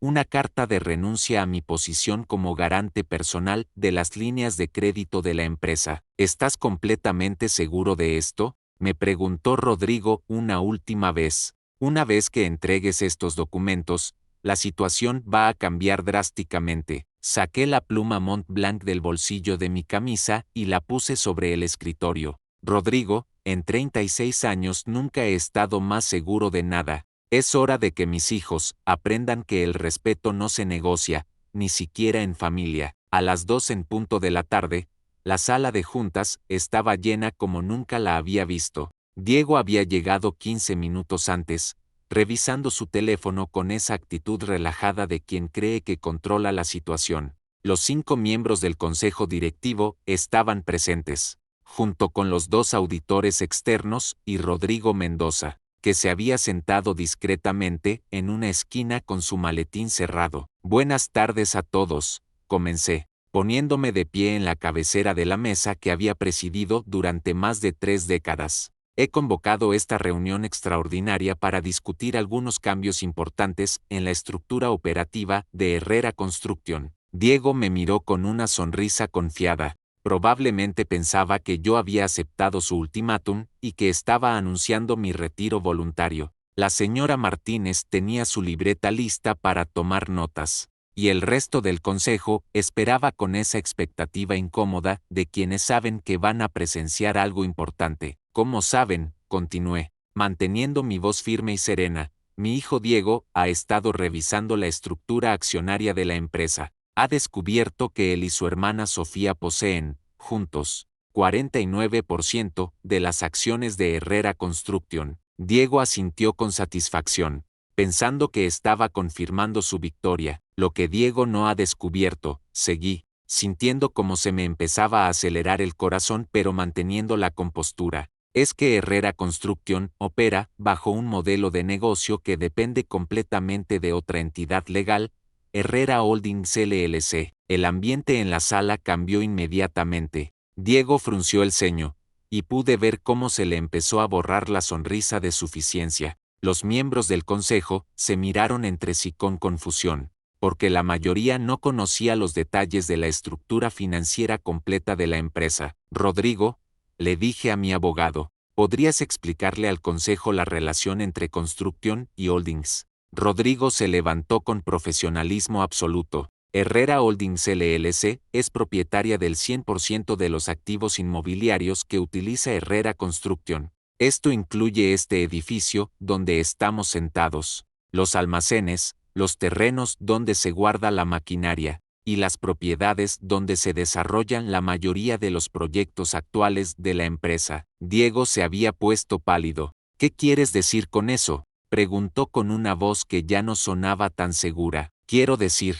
A: una carta de renuncia a mi posición como garante personal de las líneas de crédito de la empresa. ¿Estás completamente seguro de esto?, me preguntó Rodrigo una última vez. Una vez que entregues estos documentos, la situación va a cambiar drásticamente. Saqué la pluma Mont Blanc del bolsillo de mi camisa y la puse sobre el escritorio. Rodrigo, en 36 años nunca he estado más seguro de nada. Es hora de que mis hijos aprendan que el respeto no se negocia, ni siquiera en familia. A las 2 en punto de la tarde, la sala de juntas estaba llena como nunca la había visto. Diego había llegado 15 minutos antes, revisando su teléfono con esa actitud relajada de quien cree que controla la situación. Los 5 miembros del consejo directivo estaban presentes, junto con los 2 auditores externos y Rodrigo Mendoza, que se había sentado discretamente en una esquina con su maletín cerrado. Buenas tardes a todos, comencé, poniéndome de pie en la cabecera de la mesa que había presidido durante más de 3 décadas. He convocado esta reunión extraordinaria para discutir algunos cambios importantes en la estructura operativa de Herrera Construction. Diego me miró con una sonrisa confiada. Probablemente pensaba que yo había aceptado su ultimátum y que estaba anunciando mi retiro voluntario. La señora Martínez tenía su libreta lista para tomar notas, y el resto del consejo esperaba con esa expectativa incómoda de quienes saben que van a presenciar algo importante. Como saben, continué, manteniendo mi voz firme y serena, mi hijo Diego ha estado revisando la estructura accionaria de la empresa. Ha descubierto que él y su hermana Sofía poseen, juntos, 49% de las acciones de Herrera Construction. Diego asintió con satisfacción, pensando que estaba confirmando su victoria. Lo que Diego no ha descubierto, seguí, sintiendo como se me empezaba a acelerar el corazón pero manteniendo la compostura, es que Herrera Construction opera bajo un modelo de negocio que depende completamente de otra entidad legal, Herrera Holdings LLC. El ambiente en la sala cambió inmediatamente. Diego frunció el ceño, y pude ver cómo se le empezó a borrar la sonrisa de suficiencia. Los miembros del consejo se miraron entre sí con confusión, porque la mayoría no conocía los detalles de la estructura financiera completa de la empresa. Rodrigo, le dije a mi abogado, ¿podrías explicarle al consejo la relación entre Construction y Holdings? Rodrigo se levantó con profesionalismo absoluto. Herrera Holdings LLC es propietaria del 100% de los activos inmobiliarios que utiliza Herrera Construction. Esto incluye este edificio donde estamos sentados, los almacenes, los terrenos donde se guarda la maquinaria, y las propiedades donde se desarrollan la mayoría de los proyectos actuales de la empresa. Diego se había puesto pálido. ¿Qué quieres decir con eso?, preguntó con una voz que ya no sonaba tan segura. Quiero decir,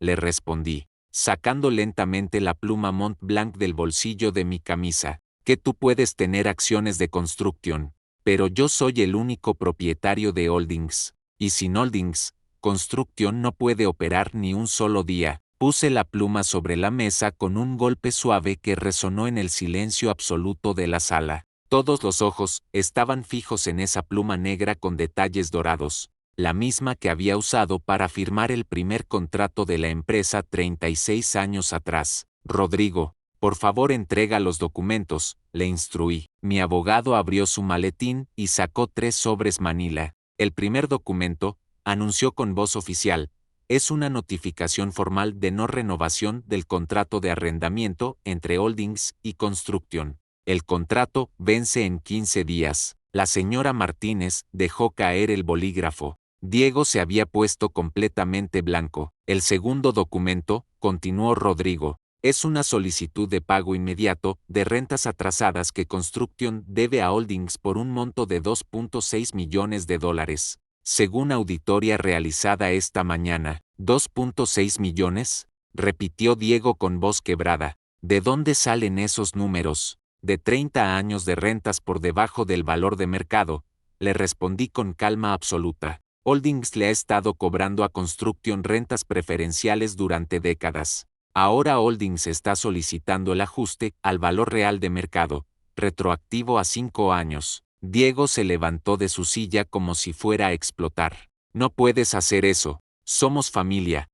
A: le respondí, sacando lentamente la pluma Mont Blanc del bolsillo de mi camisa, que tú puedes tener acciones de Construction, pero yo soy el único propietario de Holdings, y sin Holdings, Construction no puede operar ni un solo día. Puse la pluma sobre la mesa con un golpe suave que resonó en el silencio absoluto de la sala. Todos los ojos estaban fijos en esa pluma negra con detalles dorados, la misma que había usado para firmar el primer contrato de la empresa 36 años atrás. Rodrigo, por favor entrega los documentos, le instruí. Mi abogado abrió su maletín y sacó 3 sobres manila. El primer documento, anunció con voz oficial, es una notificación formal de no renovación del contrato de arrendamiento entre Holdings y Construction. El contrato vence en 15 días. La señora Martínez dejó caer el bolígrafo. Diego se había puesto completamente blanco. El segundo documento, continuó Rodrigo, es una solicitud de pago inmediato de rentas atrasadas que Construction debe a Holdings por un monto de $2.6 millones. Según auditoría realizada esta mañana. ¿2.6 millones? Repitió Diego con voz quebrada. ¿De dónde salen esos números? De 30 años de rentas por debajo del valor de mercado, le respondí con calma absoluta. Holdings le ha estado cobrando a Construction rentas preferenciales durante décadas. Ahora Holdings está solicitando el ajuste al valor real de mercado, retroactivo a 5 años. Diego se levantó de su silla como si fuera a explotar. No puedes hacer eso. Somos familia,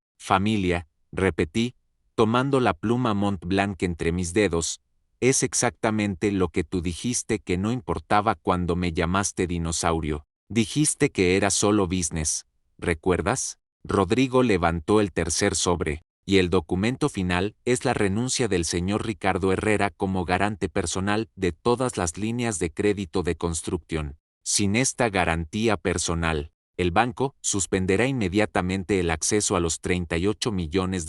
A: repetí, tomando la pluma Mont Blanc entre mis dedos. Es exactamente lo que tú dijiste que no importaba cuando me llamaste dinosaurio. Dijiste que era solo business. ¿Recuerdas? Rodrigo levantó el tercer sobre, y el documento final es la renuncia del señor Ricardo Herrera como garante personal de todas las líneas de crédito de Construction. Sin esta garantía personal, el banco suspenderá inmediatamente el acceso a los $38 millones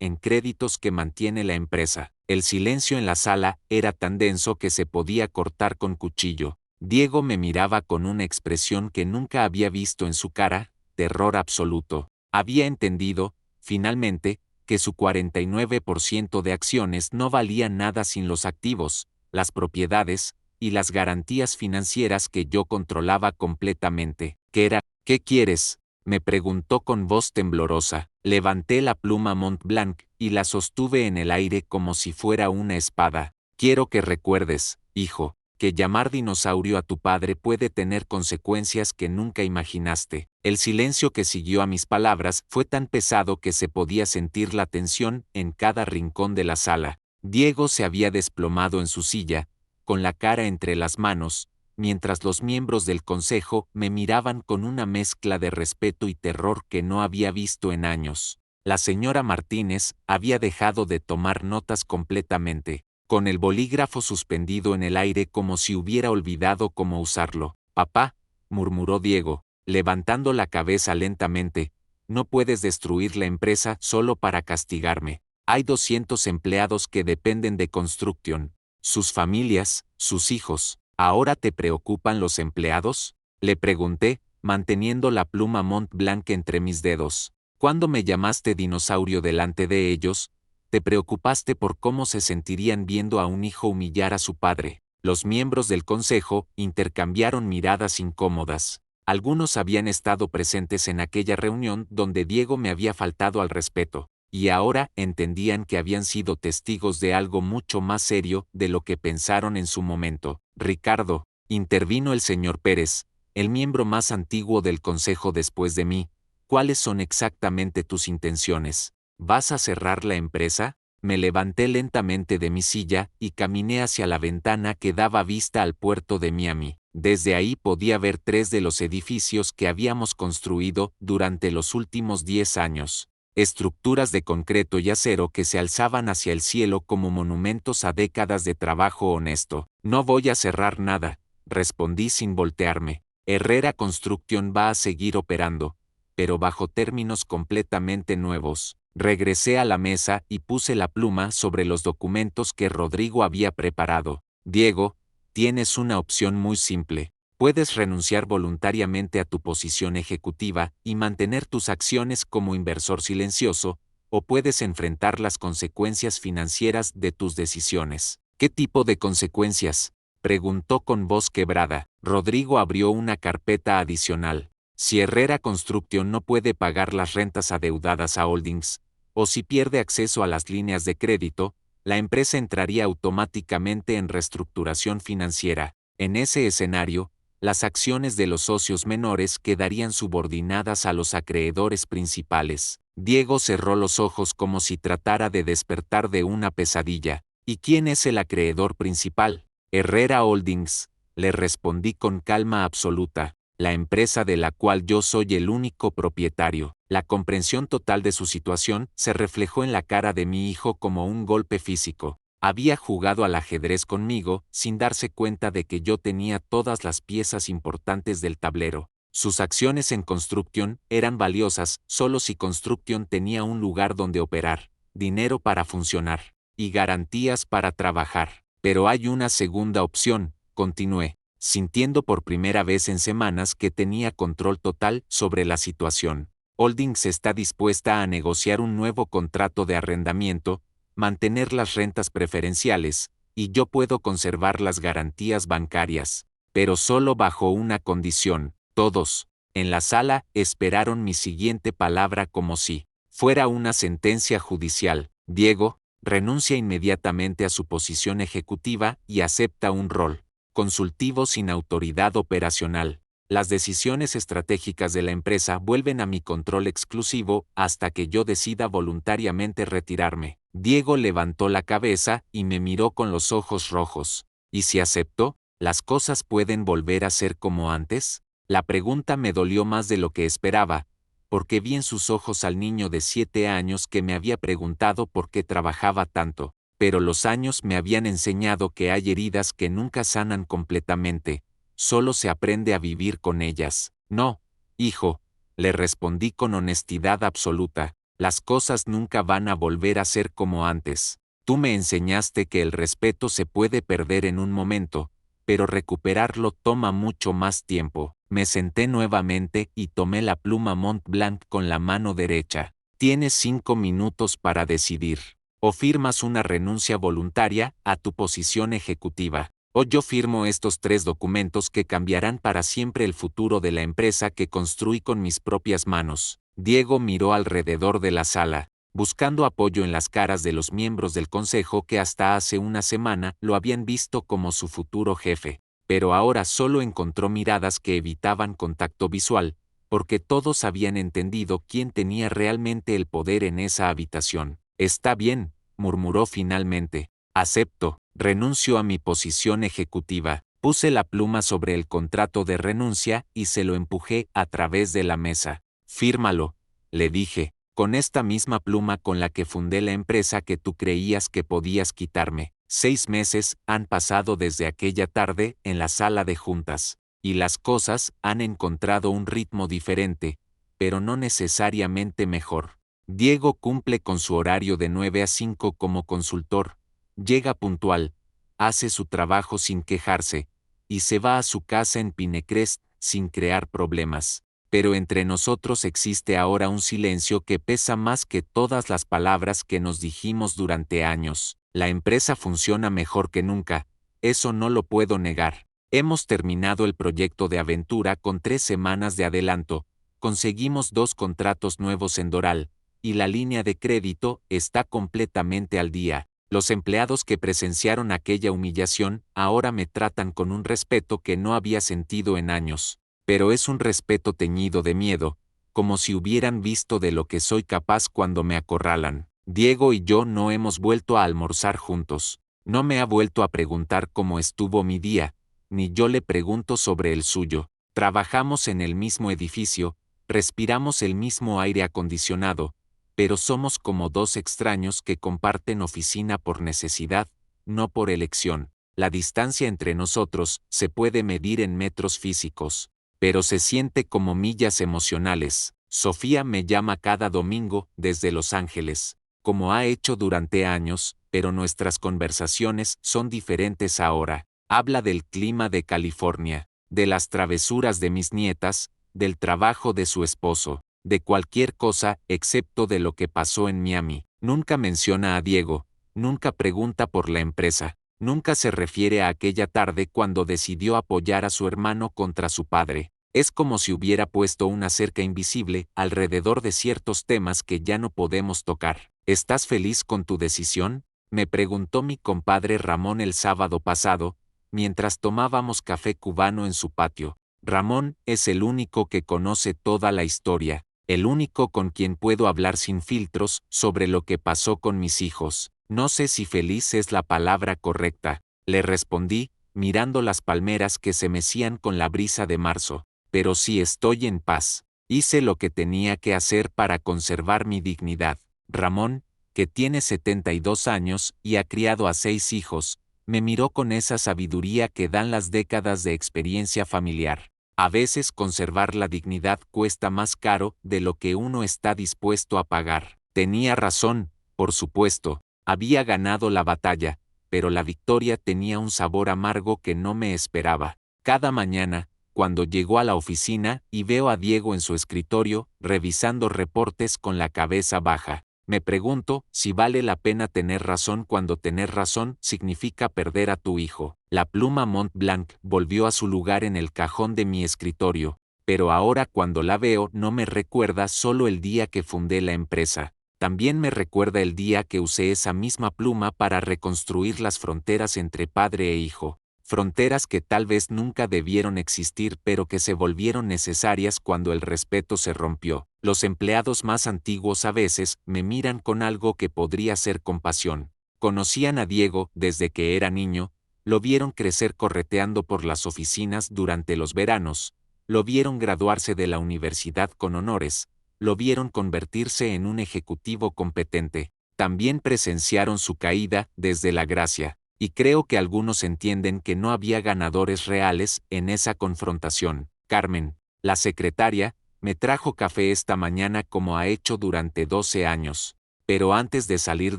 A: en créditos que mantiene la empresa. El silencio en la sala era tan denso que se podía cortar con cuchillo. Diego me miraba con una expresión que nunca había visto en su cara, terror absoluto. Había entendido, finalmente, que su 49% de acciones no valían nada sin los activos, las propiedades y las garantías financieras que yo controlaba completamente. ¿Qué era? ¿Qué quieres?, me preguntó con voz temblorosa. Levanté la pluma Mont Blanc y la sostuve en el aire como si fuera una espada. Quiero que recuerdes, hijo, que llamar dinosaurio a tu padre puede tener consecuencias que nunca imaginaste. El silencio que siguió a mis palabras fue tan pesado que se podía sentir la tensión en cada rincón de la sala. Diego se había desplomado en su silla, con la cara entre las manos, mientras los miembros del consejo me miraban con una mezcla de respeto y terror que no había visto en años. La señora Martínez había dejado de tomar notas completamente, con el bolígrafo suspendido en el aire como si hubiera olvidado cómo usarlo. Papá, murmuró Diego, levantando la cabeza lentamente, no puedes destruir la empresa solo para castigarme. Hay 200 empleados que dependen de Construction, sus familias, sus hijos. ¿Ahora te preocupan los empleados?, le pregunté, manteniendo la pluma Mont Blanc entre mis dedos. Cuando me llamaste dinosaurio delante de ellos, te preocupaste por cómo se sentirían viendo a un hijo humillar a su padre. Los miembros del consejo intercambiaron miradas incómodas. Algunos habían estado presentes en aquella reunión donde Diego me había faltado al respeto, y ahora entendían que habían sido testigos de algo mucho más serio de lo que pensaron en su momento. Ricardo, intervino el señor Pérez, el miembro más antiguo del consejo después de mí, ¿cuáles son exactamente tus intenciones? ¿Vas a cerrar la empresa? Me levanté lentamente de mi silla y caminé hacia la ventana que daba vista al puerto de Miami. Desde ahí podía ver 3 de los edificios que habíamos construido durante los últimos 10 años. estructuras de concreto y acero que se alzaban hacia el cielo como monumentos a décadas de trabajo honesto. No voy a cerrar nada, respondí sin voltearme. Herrera Construction va a seguir operando, pero bajo términos completamente nuevos. Regresé a la mesa y puse la pluma sobre los documentos que Rodrigo había preparado. Diego, tienes una opción muy simple. Puedes renunciar voluntariamente a tu posición ejecutiva y mantener tus acciones como inversor silencioso, o puedes enfrentar las consecuencias financieras de tus decisiones. ¿Qué tipo de consecuencias?, preguntó con voz quebrada. Rodrigo abrió una carpeta adicional. Si Herrera Construction no puede pagar las rentas adeudadas a Holdings, o si pierde acceso a las líneas de crédito, la empresa entraría automáticamente en reestructuración financiera. En ese escenario, las acciones de los socios menores quedarían subordinadas a los acreedores principales. Diego cerró los ojos como si tratara de despertar de una pesadilla. ¿Y quién es el acreedor principal? Herrera Holdings, le respondí con calma absoluta, la empresa de la cual yo soy el único propietario. La comprensión total de su situación se reflejó en la cara de mi hijo como un golpe físico. Había jugado al ajedrez conmigo, sin darse cuenta de que yo tenía todas las piezas importantes del tablero. Sus acciones en Construction eran valiosas solo si Construction tenía un lugar donde operar, dinero para funcionar, y garantías para trabajar. Pero hay una segunda opción, continué, sintiendo por primera vez en semanas que tenía control total sobre la situación. Holdings está dispuesta a negociar un nuevo contrato de arrendamiento, mantener las rentas preferenciales, y yo puedo conservar las garantías bancarias, pero solo bajo una condición. Todos, en la sala, esperaron mi siguiente palabra como si fuera una sentencia judicial. Diego, renuncia inmediatamente a su posición ejecutiva y acepta un rol consultivo sin autoridad operacional. Las decisiones estratégicas de la empresa vuelven a mi control exclusivo hasta que yo decida voluntariamente retirarme. Diego levantó la cabeza y me miró con los ojos rojos. ¿Y si acepto, las cosas pueden volver a ser como antes? La pregunta me dolió más de lo que esperaba, porque vi en sus ojos al niño de 7 años que me había preguntado por qué trabajaba tanto. Pero los años me habían enseñado que hay heridas que nunca sanan completamente, solo se aprende a vivir con ellas. No, hijo, le respondí con honestidad absoluta, las cosas nunca van a volver a ser como antes. Tú me enseñaste que el respeto se puede perder en un momento, pero recuperarlo toma mucho más tiempo. Me senté nuevamente y tomé la pluma Montblanc con la mano derecha. Tienes 5 minutos para decidir. O firmas una renuncia voluntaria a tu posición ejecutiva, o yo firmo estos 3 documentos que cambiarán para siempre el futuro de la empresa que construí con mis propias manos. Diego miró alrededor de la sala, buscando apoyo en las caras de los miembros del consejo que hasta hace una semana lo habían visto como su futuro jefe, pero ahora solo encontró miradas que evitaban contacto visual, porque todos habían entendido quién tenía realmente el poder en esa habitación. Está bien, murmuró finalmente. Acepto, renuncio a mi posición ejecutiva. Puse la pluma sobre el contrato de renuncia y se lo empujé a través de la mesa. Fírmalo, le dije, con esta misma pluma con la que fundé la empresa que tú creías que podías quitarme. 6 meses han pasado desde aquella tarde en la sala de juntas, y las cosas han encontrado un ritmo diferente, pero no necesariamente mejor. Diego cumple con su horario de 9 a 5 como consultor, llega puntual, hace su trabajo sin quejarse, y se va a su casa en Pinecrest sin crear problemas. Pero entre nosotros existe ahora un silencio que pesa más que todas las palabras que nos dijimos durante años. La empresa funciona mejor que nunca, eso no lo puedo negar. Hemos terminado el proyecto de aventura con 3 semanas de adelanto, conseguimos 2 contratos nuevos en Doral, y la línea de crédito está completamente al día. Los empleados que presenciaron aquella humillación ahora me tratan con un respeto que no había sentido en años, pero es un respeto teñido de miedo, como si hubieran visto de lo que soy capaz cuando me acorralan. Diego y yo no hemos vuelto a almorzar juntos. No me ha vuelto a preguntar cómo estuvo mi día, ni yo le pregunto sobre el suyo. Trabajamos en el mismo edificio, respiramos el mismo aire acondicionado, pero somos como dos extraños que comparten oficina por necesidad, no por elección. La distancia entre nosotros se puede medir en metros físicos, pero se siente como millas emocionales. Sofía me llama cada domingo desde Los Ángeles, como ha hecho durante años, pero nuestras conversaciones son diferentes ahora. Habla del clima de California, de las travesuras de mis nietas, del trabajo de su esposo, de cualquier cosa excepto de lo que pasó en Miami. Nunca menciona a Diego, nunca pregunta por la empresa, nunca se refiere a aquella tarde cuando decidió apoyar a su hermano contra su padre. Es como si hubiera puesto una cerca invisible alrededor de ciertos temas que ya no podemos tocar. ¿Estás feliz con tu decisión?, me preguntó mi compadre Ramón el sábado pasado, mientras tomábamos café cubano en su patio. Ramón es el único que conoce toda la historia, el único con quien puedo hablar sin filtros sobre lo que pasó con mis hijos. No sé si feliz es la palabra correcta, le respondí, mirando las palmeras que se mecían con la brisa de marzo, pero sí estoy en paz. Hice lo que tenía que hacer para conservar mi dignidad. Ramón, que tiene 72 años y ha criado a 6 hijos, me miró con esa sabiduría que dan las décadas de experiencia familiar. A veces conservar la dignidad cuesta más caro de lo que uno está dispuesto a pagar. Tenía razón, por supuesto, había ganado la batalla, pero la victoria tenía un sabor amargo que no me esperaba. Cada mañana, cuando llegó a la oficina y veo a Diego en su escritorio, revisando reportes con la cabeza baja, me pregunto si vale la pena tener razón cuando tener razón significa perder a tu hijo. La pluma Mont Blanc volvió a su lugar en el cajón de mi escritorio, pero ahora cuando la veo no me recuerda solo el día que fundé la empresa, también me recuerda el día que usé esa misma pluma para reconstruir las fronteras entre padre e hijo. Fronteras que tal vez nunca debieron existir pero que se volvieron necesarias cuando el respeto se rompió. Los empleados más antiguos a veces me miran con algo que podría ser compasión. Conocían a Diego desde que era niño, lo vieron crecer correteando por las oficinas durante los veranos, lo vieron graduarse de la universidad con honores, lo vieron convertirse en un ejecutivo competente. También presenciaron su caída desde la gracia. Y creo que algunos entienden que no había ganadores reales en esa confrontación. Carmen, la secretaria, me trajo café esta mañana como ha hecho durante 12 años. Pero antes de salir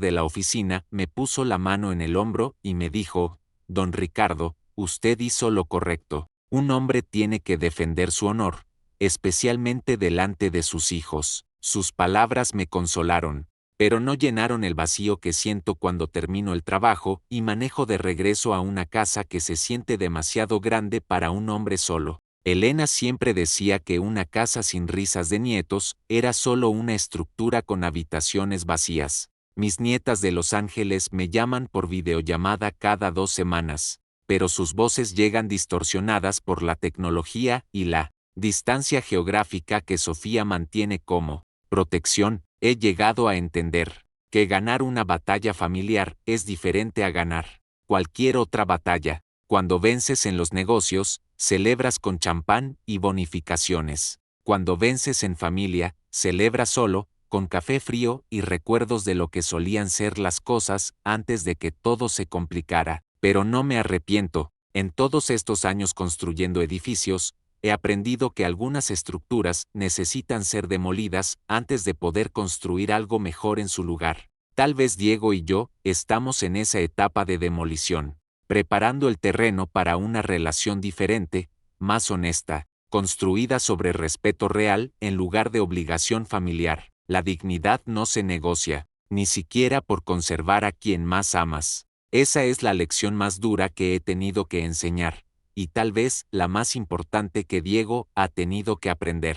A: de la oficina me puso la mano en el hombro y me dijo, Don Ricardo, usted hizo lo correcto. Un hombre tiene que defender su honor, especialmente delante de sus hijos. Sus palabras me consolaron, pero no llenaron el vacío que siento cuando termino el trabajo y manejo de regreso a una casa que se siente demasiado grande para un hombre solo. Elena siempre decía que una casa sin risas de nietos era solo una estructura con habitaciones vacías. Mis nietas de Los Ángeles me llaman por videollamada cada 2 semanas, pero sus voces llegan distorsionadas por la tecnología y la distancia geográfica que Sofía mantiene como protección. He llegado a entender que ganar una batalla familiar es diferente a ganar cualquier otra batalla. Cuando vences en los negocios, celebras con champán y bonificaciones. Cuando vences en familia, celebras solo, con café frío y recuerdos de lo que solían ser las cosas antes de que todo se complicara. Pero no me arrepiento. En todos estos años construyendo edificios, he aprendido que algunas estructuras necesitan ser demolidas antes de poder construir algo mejor en su lugar. Tal vez Diego y yo estamos en esa etapa de demolición, preparando el terreno para una relación diferente, más honesta, construida sobre respeto real en lugar de obligación familiar. La dignidad no se negocia, ni siquiera por conservar a quien más amas. Esa es la lección más dura que he tenido que enseñar, y tal vez la más importante que Diego ha tenido que aprender.